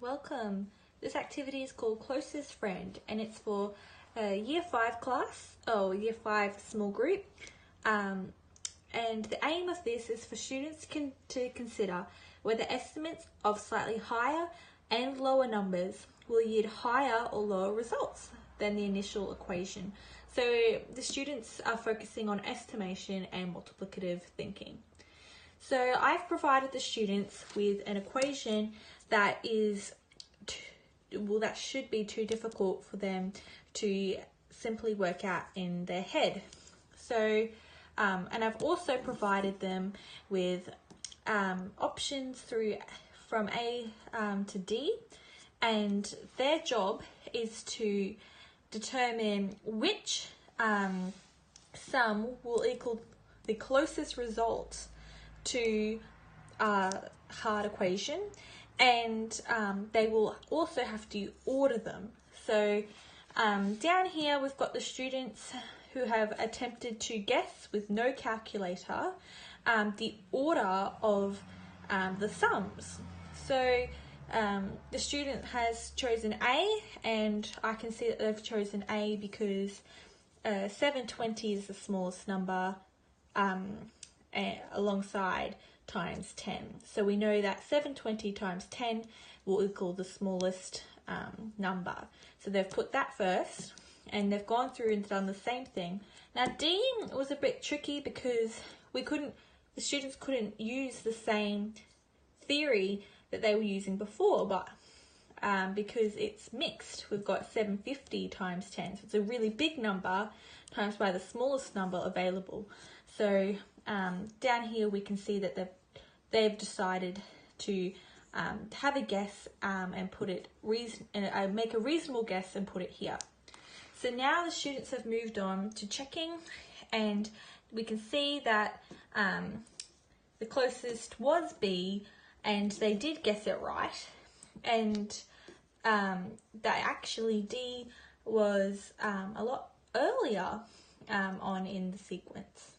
Welcome. This activity is called Closest Friend and it's for a Year 5 class or Year 5 small group. And the aim of this is for students to consider whether estimates of slightly higher and lower numbers will yield higher or lower results than the initial equation. So the students are focusing on estimation and multiplicative thinking. So I've provided the students with an equation that that should be too difficult for them to simply work out in their head. So, and I've also provided them with options from A to D, and their job is to determine which sum will equal the closest result to a hard equation, and they will also have to order them. So down here we've got the students who have attempted to guess with no calculator the order of the sums. So the student has chosen A, and I can see that they've chosen A because 720 is the smallest number alongside times 10. So we know that 720 times 10 will equal the smallest number. So they've put that first, and they've gone through and done the same thing. Now D was a bit tricky because the students couldn't use the same theory that they were using before, but because it's mixed, we've got 750 times 10, so it's a really big number times by the smallest number available. So down here we can see that they've decided to have a guess and put it make a reasonable guess and put it here. So now the students have moved on to checking, and we can see that the closest was B, and they did guess it right, and that actually D was a lot earlier on in the sequence.